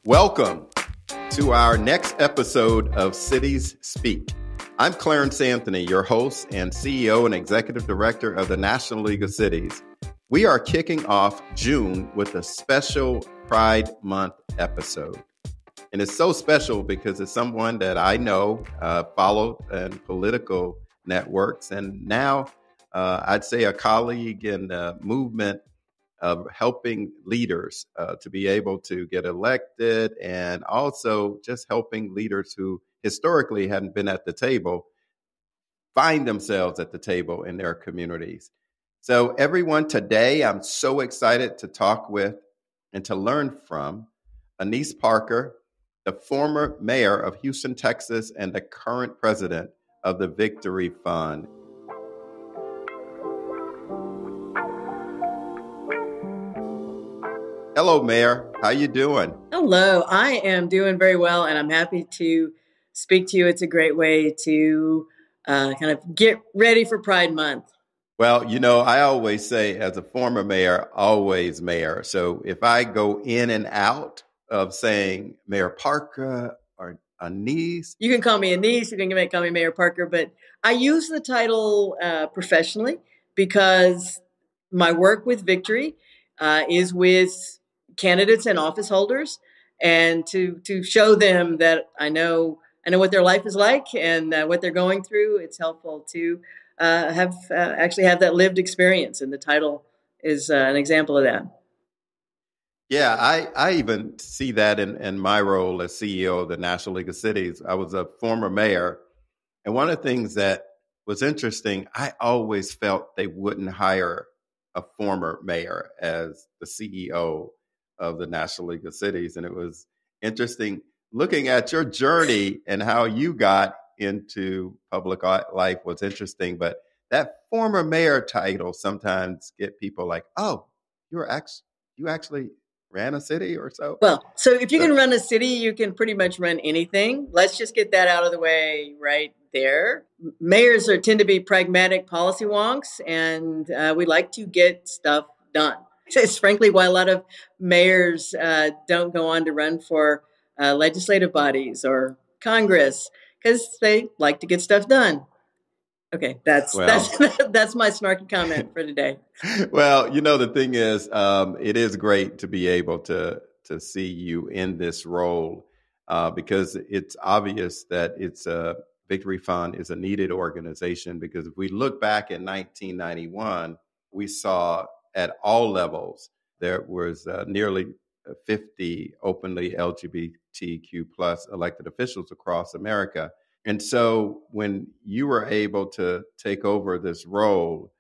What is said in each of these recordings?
Welcome to our next episode of Cities Speak. I'm Clarence Anthony, your host and CEO and Executive Director of the National League of Cities. We are kicking off June with a special Pride Month episode. And it's so special because it's someone that I know, followed in political networks, and now I'd say a colleague in the movement of helping leaders to be able to get elected, and also just helping leaders who historically hadn't been at the table find themselves at the table in their communities. So everyone, today I'm so excited to talk with and to learn from Annise Parker, the former mayor of Houston, Texas, and the current president of the Victory Fund. Hello, Mayor. How you doing? Hello. I am doing very well, and I'm happy to speak to you. It's a great way to kind of get ready for Pride Month. Well, you know, I always say, as a former mayor, always mayor. So if I go in and out of saying Mayor Parker or Annise. You can call me Annise, you can call me Mayor Parker, but I use the title professionally because my work with Victory is with candidates and office holders, and to show them that I know what their life is like and what they're going through. It's helpful to have that lived experience, and the title is an example of that. Yeah, I even see that in my role as CEO of the National League of Cities. I was a former mayor, and one of the things that was interesting, I always felt they wouldn't hire a former mayor as the CEO of the National League of Cities. And it was interesting looking at your journey and how you got into public life was interesting. But that former mayor title sometimes get people like, oh, you actually ran a city or so? Well, so if you can run a city, you can pretty much run anything. Let's just get that out of the way right there. Mayors tend to be pragmatic policy wonks, and we like to get stuff done. It's frankly why a lot of mayors don't go on to run for legislative bodies or Congress, because they like to get stuff done. Okay, that's my snarky comment for today. Well, you know, the thing is, it is great to be able to see you in this role because it's obvious that Victory Fund is a needed organization, because if we look back in 1991, we saw at all levels there was nearly 50 openly LGBTQ plus elected officials across America. And so when you were able to take over this role,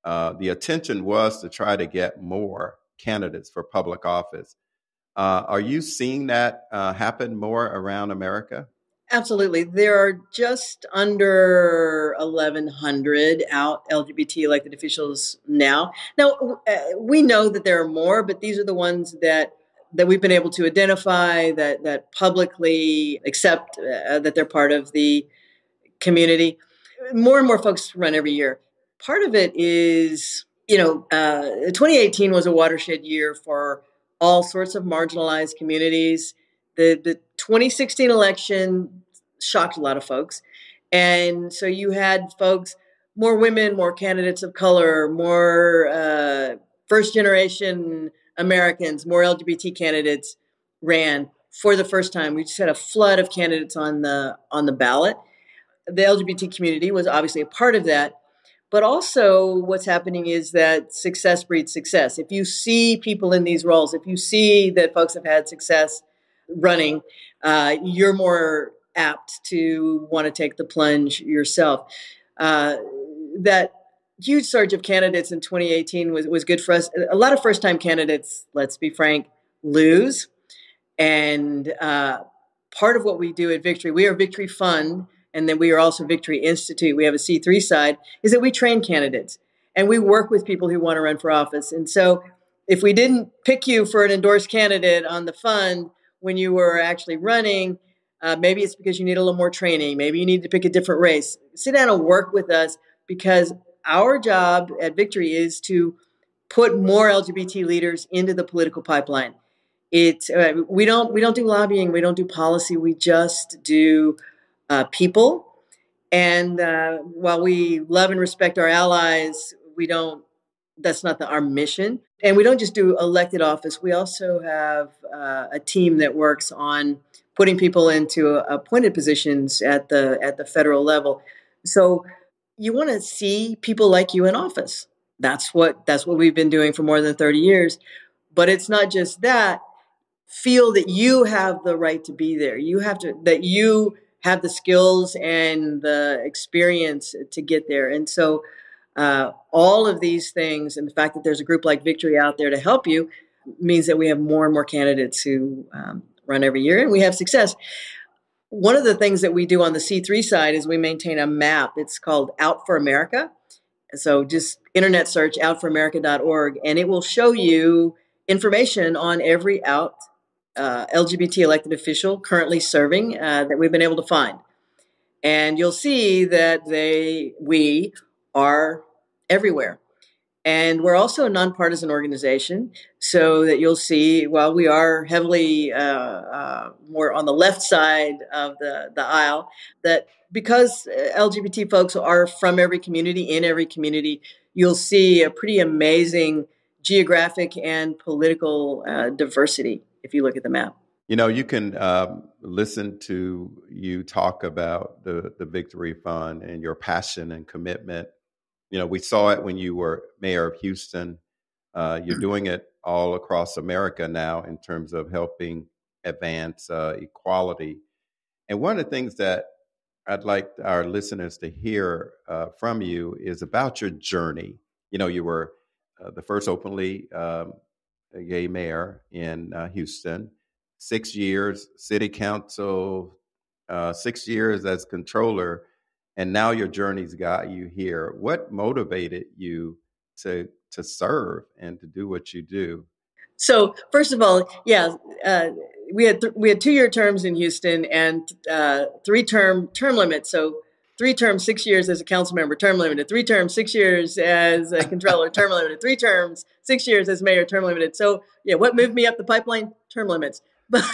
the attention was to try to get more candidates for public office. Are you seeing that happen more around America? Absolutely. There are just under 1,100 out LGBT elected officials now. Now, we know that there are more, but these are the ones that we've been able to identify, that publicly accept that they're part of the community. More and more folks run every year. Part of it is, 2018 was a watershed year for all sorts of marginalized communities. The 2016 election shocked a lot of folks. And so you had folks, more women, more candidates of color, more first generation Americans, more LGBT candidates ran for the first time. We just had a flood of candidates on the ballot. The LGBT community was obviously a part of that. But also what's happening is that success breeds success. If you see people in these roles, if you see that folks have had success running, you're more apt to want to take the plunge yourself. That huge surge of candidates in 2018 was good for us. A lot of first-time candidates, let's be frank, lose. And part of what we do at Victory, we are Victory Fund, and then we are also Victory Institute. We have a C3 side, is that we train candidates. And we work with people who want to run for office. And so if we didn't pick you for an endorsed candidate on the fund when you were actually running, maybe it's because you need a little more training. Maybe you need to pick a different race. Sit down and work with us, because our job at Victory is to put more LGBT leaders into the political pipeline. We don't do lobbying, we don't do policy, we just do people. And while we love and respect our allies, we don't. That's not our mission. And we don't just do elected office. We also have a team that works on putting people into appointed positions at the federal level. So you want to see people like you in office. That's what we've been doing for more than 30 years. But it's not just that. Feel that you have the right to be there. You have the skills and the experience to get there. And so all of these things and the fact that there's a group like Victory out there to help you means that we have more and more candidates who run every year, and we have success. One of the things that we do on the C3 side is we maintain a map. It's called Out for America. So just internet search outforamerica.org, and it will show you information on every out LGBT elected official currently serving that we've been able to find. And you'll see that we are everywhere. And we're also a nonpartisan organization, so that you'll see, while we are heavily more on the left side of the aisle, that because LGBT folks are from every community, in every community, you'll see a pretty amazing geographic and political diversity if you look at the map. You can listen to you talk about the Victory Fund and your passion and commitment. We saw it when you were mayor of Houston. You're doing it all across America now in terms of helping advance equality. And one of the things that I'd like our listeners to hear from you is about your journey. You were the first openly gay mayor in Houston, 6 years city council, 6 years as controller, and now your journey's got you here. What motivated you to serve and to do what you do? So first of all, yeah, we had 2-year terms in Houston and 3-term term limits. So 3 terms, 6 years as a council member, term limited. 3 terms, 6 years as a controller, term limited. 3 terms, 6 years as mayor, term limited. So yeah, what moved me up the pipeline? Term limits. But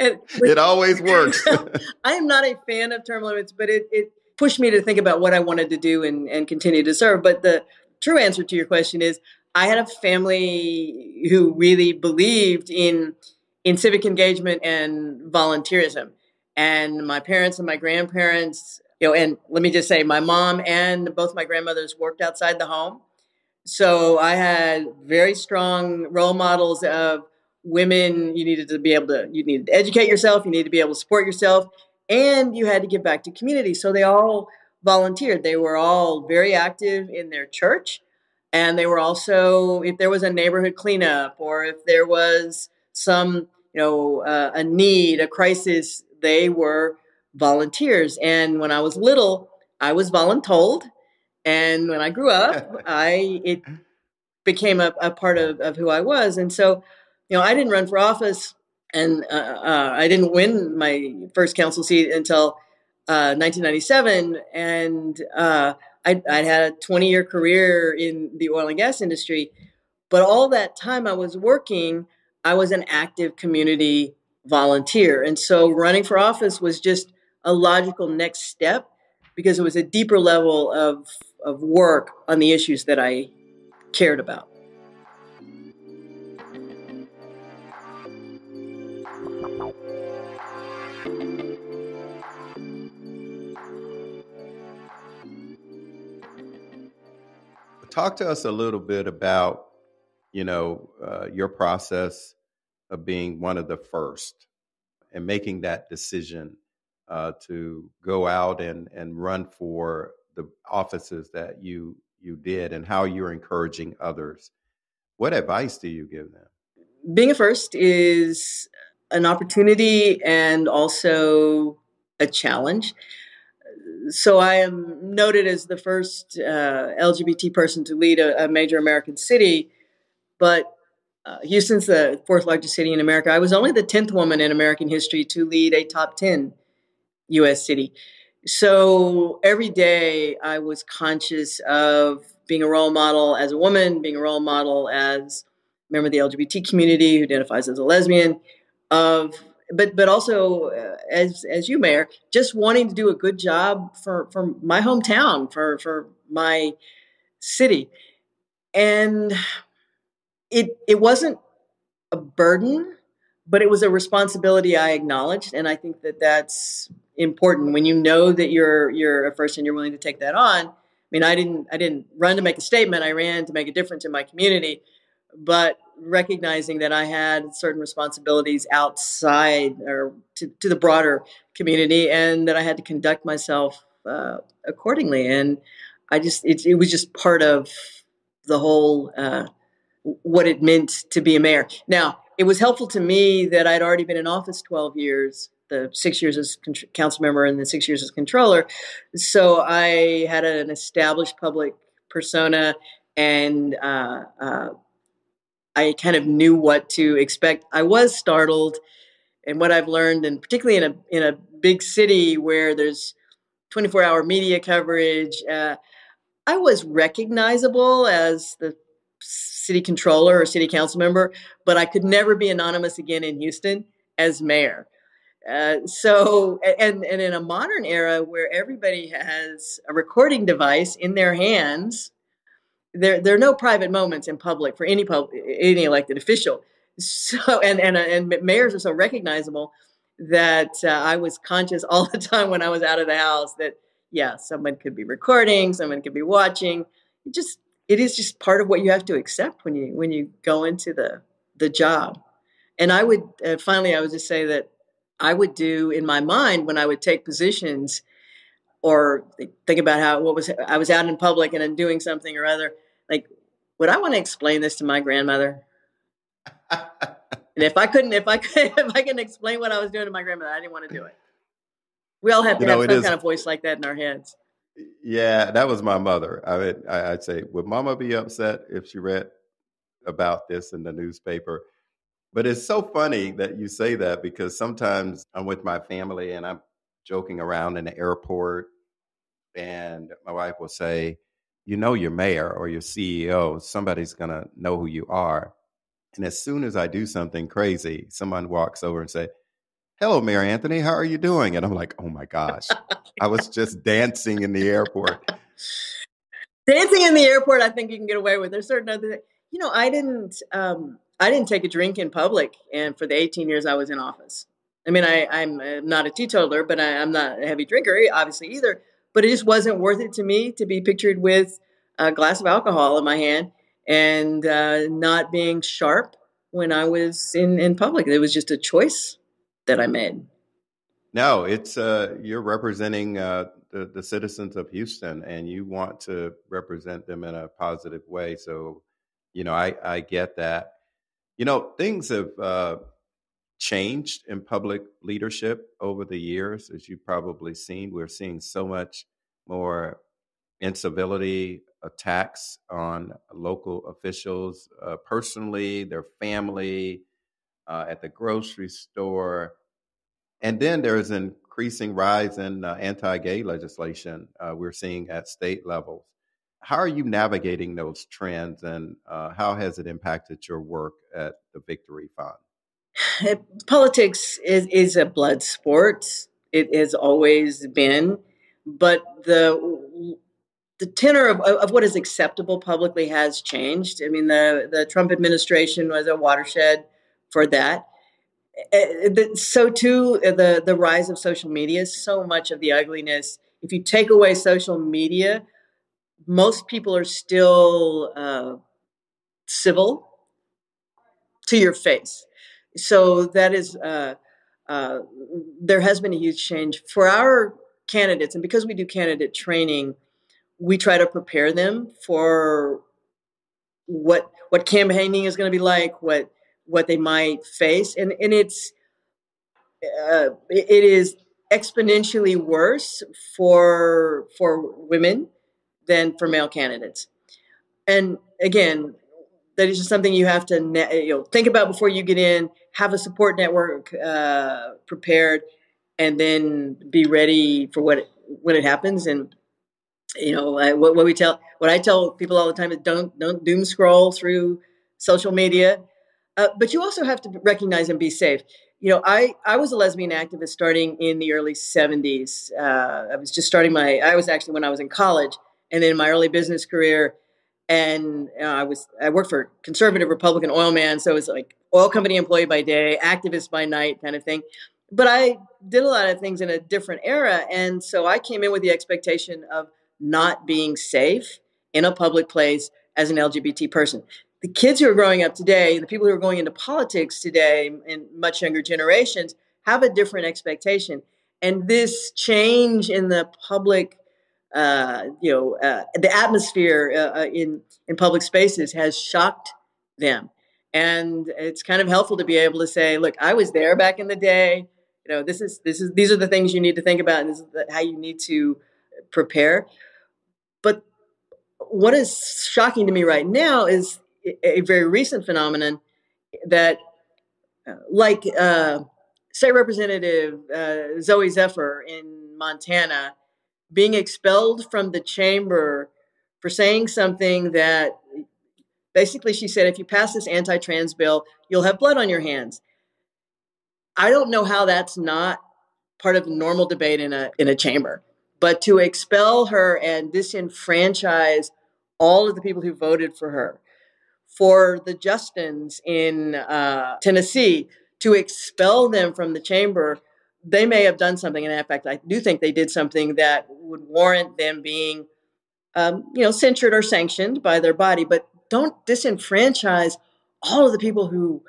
it always works. I am not a fan of term limits, but it pushed me to think about what I wanted to do and continue to serve. But the true answer to your question is, I had a family who really believed in civic engagement and volunteerism. And my parents and my grandparents, and let me just say, my mom and both my grandmothers worked outside the home. So I had very strong role models of women. You needed to educate yourself, you needed to be able to support yourself, and you had to give back to community. So they all volunteered. They were all very active in their church. And they were also, if there was a neighborhood cleanup or if there was some, a need, a crisis, they were volunteers. And when I was little, I was voluntold. And when I grew up, it became a part of who I was. And so, I didn't run for office, and I didn't win my first council seat until 1997. And I'd had a 20-year career in the oil and gas industry. But all that time I was working, I was an active community volunteer. And so running for office was just a logical next step, because it was a deeper level of work on the issues that I cared about. Talk to us a little bit about, your process of being one of the first and making that decision to go out and run for the offices that you did, and how you're encouraging others. What advice do you give them? Being a first is an opportunity and also a challenge. So I am noted as the first LGBT person to lead a major American city, but Houston's the 4th largest city in America. I was only the 10th woman in American history to lead a top 10 U.S. city. So every day I was conscious of being a role model as a woman, being a role model as member of the LGBT community who identifies as a lesbian, of but also as you, Mayor, just wanting to do a good job for my hometown, for my city, and it wasn't a burden, but it was a responsibility I acknowledged, and I think that that's important when you know that you're a first and you're willing to take that on. I mean, I didn't run to make a statement. I ran to make a difference in my community, but recognizing that I had certain responsibilities outside or to the broader community, and that I had to conduct myself accordingly. And it was just part of the whole. What it meant to be a mayor. Now, it was helpful to me that I'd already been in office 12 years, the 6 years as council member and the 6 years as controller. So I had an established public persona, and I kind of knew what to expect. I was startled, and what I've learned, and particularly in a big city where there's 24-hour media coverage, I was recognizable as the city controller or city council member, but I could never be anonymous again in Houston as mayor. And in a modern era where everybody has a recording device in their hands, there are no private moments in public for any elected official. So and mayors are so recognizable that I was conscious all the time when I was out of the house that yeah, someone could be recording, someone could be watching. It is just part of what you have to accept when you go into the job. And I would finally I would just say that I would do in my mind when I would take positions or think about how what was I was out in public and I'm doing something or other, like, would I want to explain this to my grandmother? And if I could, if I can explain what I was doing to my grandmother, I didn't want to do it. We all have to have It some is. kind of voice like that in our heads. Yeah, that was my mother. I'd say, would Mama be upset if she read about this in the newspaper? But it's so funny that you say that because sometimes I'm with my family and I'm joking around in the airport, and my wife will say, "You know, your mayor or your CEO, somebody's gonna know who you are." And as soon as I do something crazy, someone walks over and say, "Hello, Mayor Anthony, how are you doing?" And I'm like, "Oh my gosh, I was just dancing in the airport." Dancing in the airport, I think you can get away with. There's certain other things. I didn't take a drink in public, and for the 18 years I was in office. I mean, I'm not a teetotaler, but I'm not a heavy drinker, obviously either. But it just wasn't worth it to me to be pictured with a glass of alcohol in my hand and not being sharp when I was in public. It was just a choice that I made. No, it's you're representing the citizens of Houston, and you want to represent them in a positive way. So, I get that. Things have changed in public leadership over the years, as you've probably seen. We're seeing so much more incivility, attacks on local officials, personally, their family, at the grocery store. And then there's an increasing rise in anti-gay legislation we're seeing at state levels. How are you navigating those trends, and how has it impacted your work at the Victory Fund? Politics is a blood sport. It has always been, but the tenor of what is acceptable publicly has changed. I mean, the Trump administration was a watershed for that. So too, the rise of social media. So much of the ugliness. If you take away social media, most people are still civil to your face. So that is uh, there has been a huge change for our candidates, and because we do candidate training, we try to prepare them for what campaigning is going to be like, what they might face, and it is exponentially worse for women than for male candidates. And again, that is just something you have to think about before you get in. Have a support network prepared, and then be ready for when it happens. And what I tell people all the time is don't doom scroll through social media. But you also have to recognize and be safe. I was a lesbian activist starting in the early 70s. I was just starting I was actually when I was in college, and then my early business career. And I worked for a conservative Republican oil man. So it was like oil company employee by day, activist by night kind of thing. But I did a lot of things in a different era. And so I came in with the expectation of not being safe in a public place as an LGBT person. The kids who are growing up today, the people who are going into politics today and much younger generations have a different expectation. And this change in the public the atmosphere in public spaces has shocked them, and it's kind of helpful to be able to say, "Look, I was there back in the day. These are the things you need to think about, and this is how you need to prepare." But what is shocking to me right now is a very recent phenomenon that, like State Representative Zoe Zephyr in Montana being expelled from the chamber for saying something that basically she said, if you pass this anti-trans bill, you'll have blood on your hands. I don't know how that's not part of the normal debate in a chamber, but to expel her and disenfranchise all of the people who voted for her, for the Justins in Tennessee, to expel them from the chamber, they may have done something. And in fact, I do think they did something that would warrant them being, censured or sanctioned by their body. But don't disenfranchise all of the people who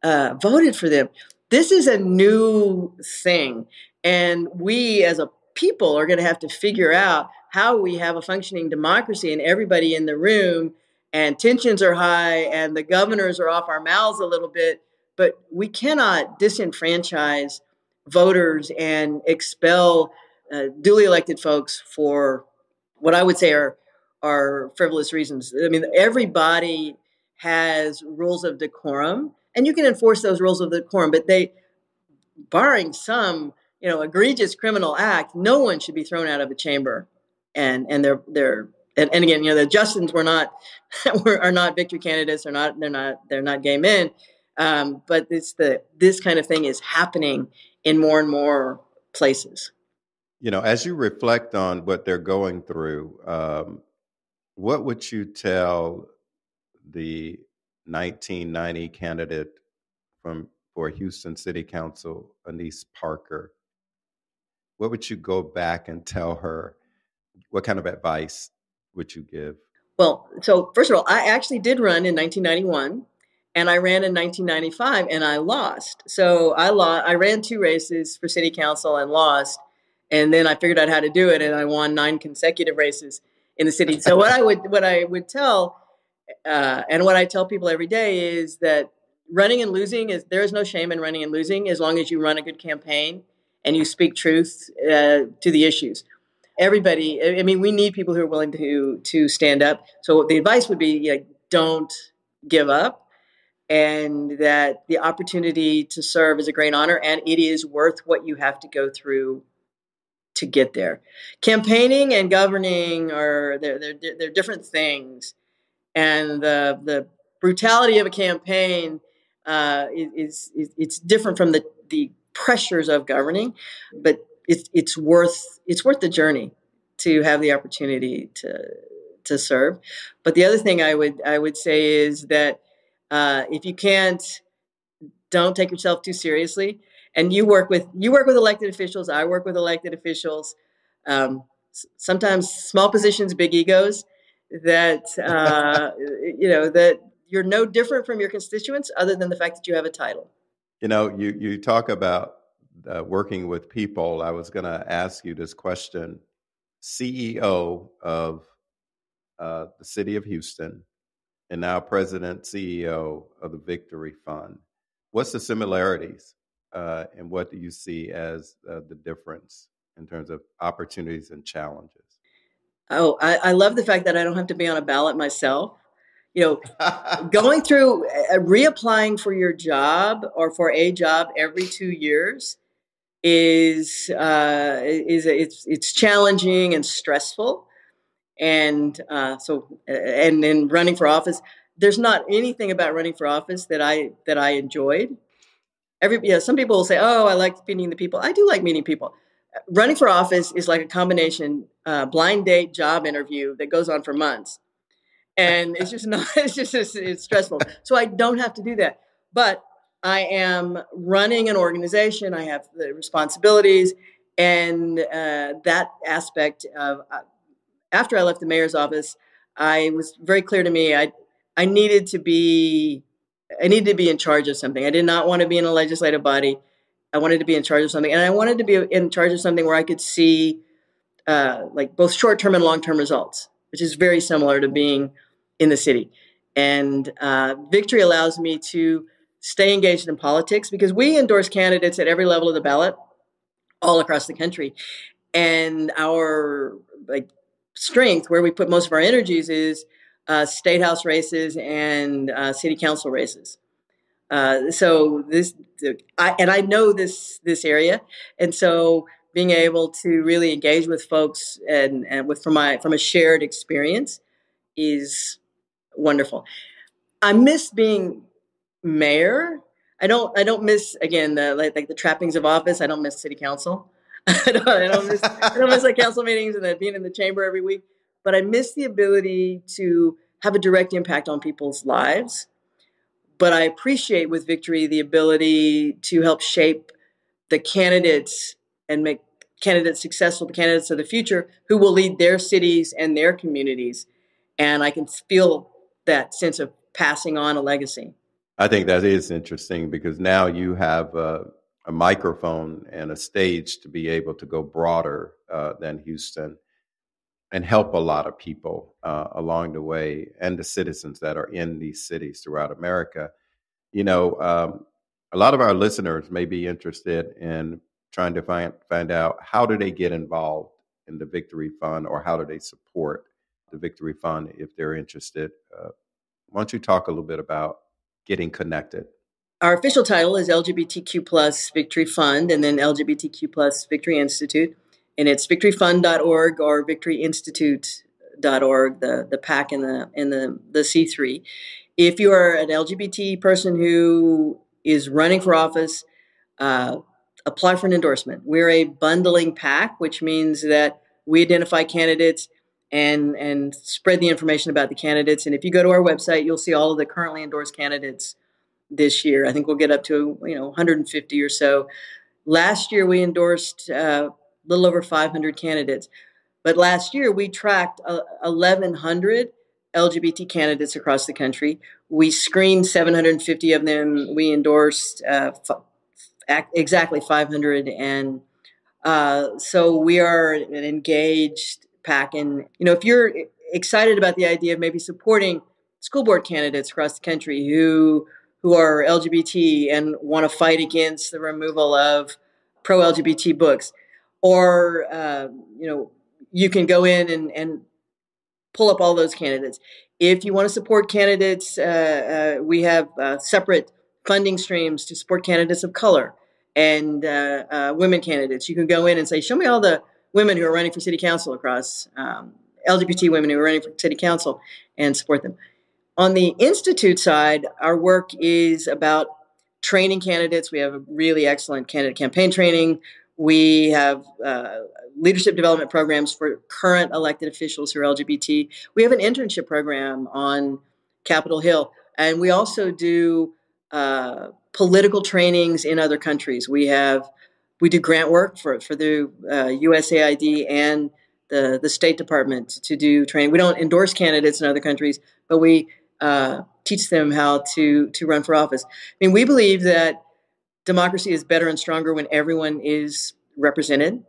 voted for them. This is a new thing. And we as a people are going to have to figure out how we have a functioning democracy and everybody in the room, and tensions are high and the governors are off our mouths a little bit, but we cannot disenfranchise voters and expel duly elected folks for what I would say are frivolous reasons. I mean, everybody has rules of decorum, and you can enforce those rules of decorum, but barring some, egregious criminal act, no one should be thrown out of a chamber. And again, the Justins are not victory candidates. They're not gay men. But this kind of thing is happening in more and more places. As you reflect on what they're going through, what would you tell the 1990 candidate for Houston City Council, Annise Parker? What would you go back and tell her? What kind of advice would you give? Well, so first of all, I actually did run in 1991, and I ran in 1995, and I lost. So I ran 2 races for city council and lost, and then I figured out how to do it, and I won 9 consecutive races in the city. So what I would tell, and what I tell people every day is that running and losing there is no shame in running and losing as long as you run a good campaign and you speak truth to the issues. Everybody, I mean, we need people who are willing to stand up. So the advice would be, don't give up, and that the opportunity to serve is a great honor, and it is worth what you have to go through to get there. Campaigning and governing they're different things, and the brutality of a campaign it's different from the pressures of governing, but it's worth the journey to have the opportunity to serve. But the other thing I would say is that if you can't, don't take yourself too seriously. And you work with elected officials. I work with elected officials. Sometimes small positions, big egos. That that you're no different from your constituents, other than the fact that you have a title. You talk about working with people. I was going to ask you this question. CEO of the city of Houston, and now President CEO of the Victory Fund. What's the similarities, and what do you see as the difference in terms of opportunities and challenges? Oh, I love the fact that I don't have to be on a ballot myself. Going through reapplying for your job or for a job every 2 years it's challenging and stressful. And then running for office, there's not anything about running for office that I enjoyed. Some people will say, "Oh, I like meeting the people." I do like meeting people. Running for office is like a combination blind date job interview that goes on for months, and it's just not. It's stressful. So I don't have to do that. But I am running an organization. I have the responsibilities, and that aspect of after I left the mayor's office, I was very clear to me. I needed to be I needed to be in charge of something. I did not want to be in a legislative body. I wanted to be in charge of something, and I wanted to be in charge of something where I could see like both short-term and long-term results, which is very similar to being in the city. And Victory allows me to stay engaged in politics because we endorse candidates at every level of the ballot all across the country. And our like strength, where we put most of our energies, is state house races and city council races. So I know this area, and so being able to really engage with folks and with from a shared experience is wonderful. I miss being mayor. I don't miss, again, the like the trappings of office. I don't miss city council. I don't miss like council meetings and being in the chamber every week. But I miss the ability to have a direct impact on people's lives. But I appreciate with Victory the ability to help shape the candidates and make candidates successful, the candidates of the future who will lead their cities and their communities. And I can feel that sense of passing on a legacy. I think that is interesting because now you have a microphone and a stage to be able to go broader than Houston and help a lot of people along the way and the citizens that are in these cities throughout America. You know, a lot of our listeners may be interested in trying to find out how do they get involved in the Victory Fund or how do they support the Victory Fund if they're interested. Why don't you talk a little bit about getting connected? Our official title is LGBTQ plus Victory Fund and then LGBTQ plus Victory Institute. And it's victoryfund.org or victoryinstitute.org, the PAC and the C3. If you are an LGBT person who is running for office, apply for an endorsement. We're a bundling PAC, which means that we identify candidates and spread the information about the candidates. And if you go to our website, you'll see all of the currently endorsed candidates this year. I think we'll get up to 150 or so. Last year we endorsed a little over 500 candidates, but last year we tracked 1,100 LGBT candidates across the country. We screened 750 of them. We endorsed exactly 500, and so we are an engaged PAC. And if you're excited about the idea of maybe supporting school board candidates across the country who are LGBT and want to fight against the removal of pro-LGBT books, or you can go in and pull up all those candidates. If you want to support candidates, we have separate funding streams to support candidates of color and women candidates. You can go in and say, show me all the women who are running for city council across LGBT women who are running for city council, and support them. On the Institute side, our work is about training candidates. We have a really excellent candidate campaign training. We have leadership development programs for current elected officials who are LGBT. We have an internship program on Capitol Hill. And we also do political trainings in other countries. We do grant work for the USAID and the State Department to do training. We don't endorse candidates in other countries, but we teach them how to run for office. I mean, we believe that democracy is better and stronger when everyone is represented,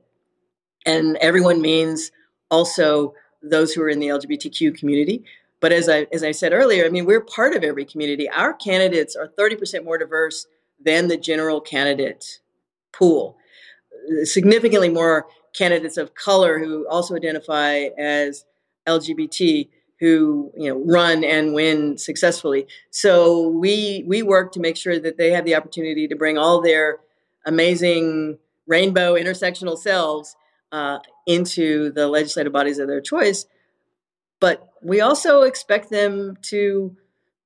and everyone means also those who are in the LGBTQ community. But as I said earlier, I mean, we're part of every community. Our candidates are 30% more diverse than the general candidate pool. Significantly more candidates of color who also identify as LGBT who run and win successfully. So we work to make sure that they have the opportunity to bring all their amazing rainbow intersectional selves into the legislative bodies of their choice. But we also expect them to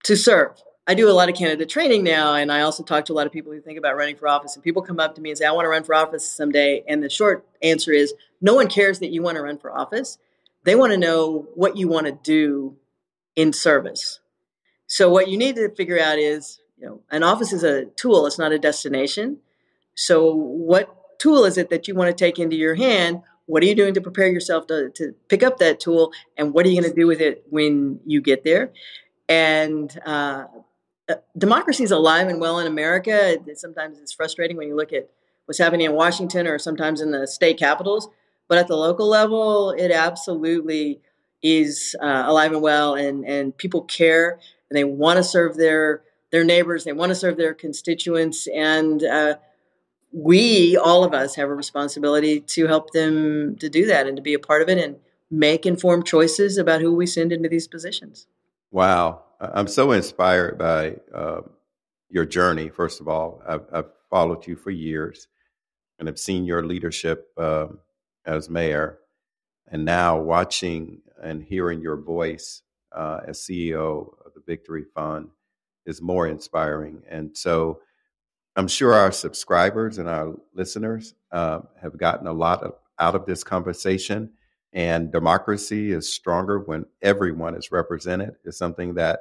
to serve. I do a lot of candidate training now, and I also talk to a lot of people who think about running for office. And people come up to me and say, I want to run for office someday. And the short answer is, no one cares that you want to run for office. They want to know what you want to do in service. So what you need to figure out is, an office is a tool. It's not a destination. So what tool is it that you want to take into your hand? What are you doing to prepare yourself to pick up that tool? And what are you going to do with it when you get there? And democracy is alive and well in America. Sometimes it's frustrating when you look at what's happening in Washington or sometimes in the state capitals. But at the local level, it absolutely is alive and well, and people care, and they want to serve their neighbors. They want to serve their constituents, and all of us, have a responsibility to help them to do that and to be a part of it and make informed choices about who we send into these positions. Wow. I'm so inspired by your journey, first of all. I've followed you for years and have seen your leadership as mayor. And now watching and hearing your voice as CEO of the Victory Fund is more inspiring. And so I'm sure our subscribers and our listeners have gotten a lot out of this conversation. And democracy is stronger when everyone is represented. It's something that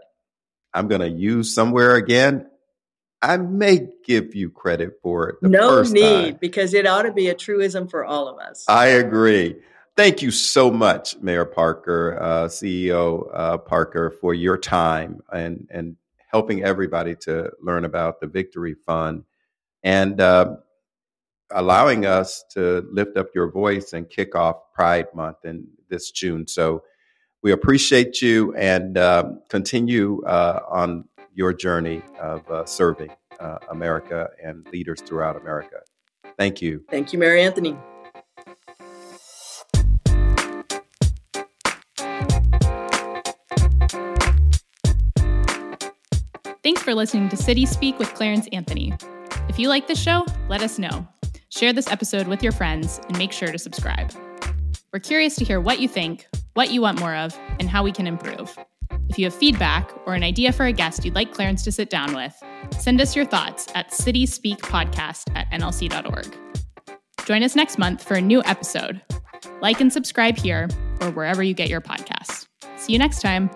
I'm going to use somewhere again. I may give you credit for it the first time. No need, because it ought to be a truism for all of us. I agree. Thank you so much, Mayor Parker, CEO Parker, for your time and helping everybody to learn about the Victory Fund and allowing us to lift up your voice and kick off Pride Month in this June. So we appreciate you and continue on your journey of serving America and leaders throughout America. Thank you. Thank you, Mary Anthony. Thanks for listening to City Speak with Clarence Anthony. If you like this show, let us know. Share this episode with your friends and make sure to subscribe. We're curious to hear what you think, what you want more of, and how we can improve. If you have feedback or an idea for a guest you'd like Clarence to sit down with, send us your thoughts at cityspeakpodcast@nlc.org. Join us next month for a new episode. Like and subscribe here or wherever you get your podcasts. See you next time.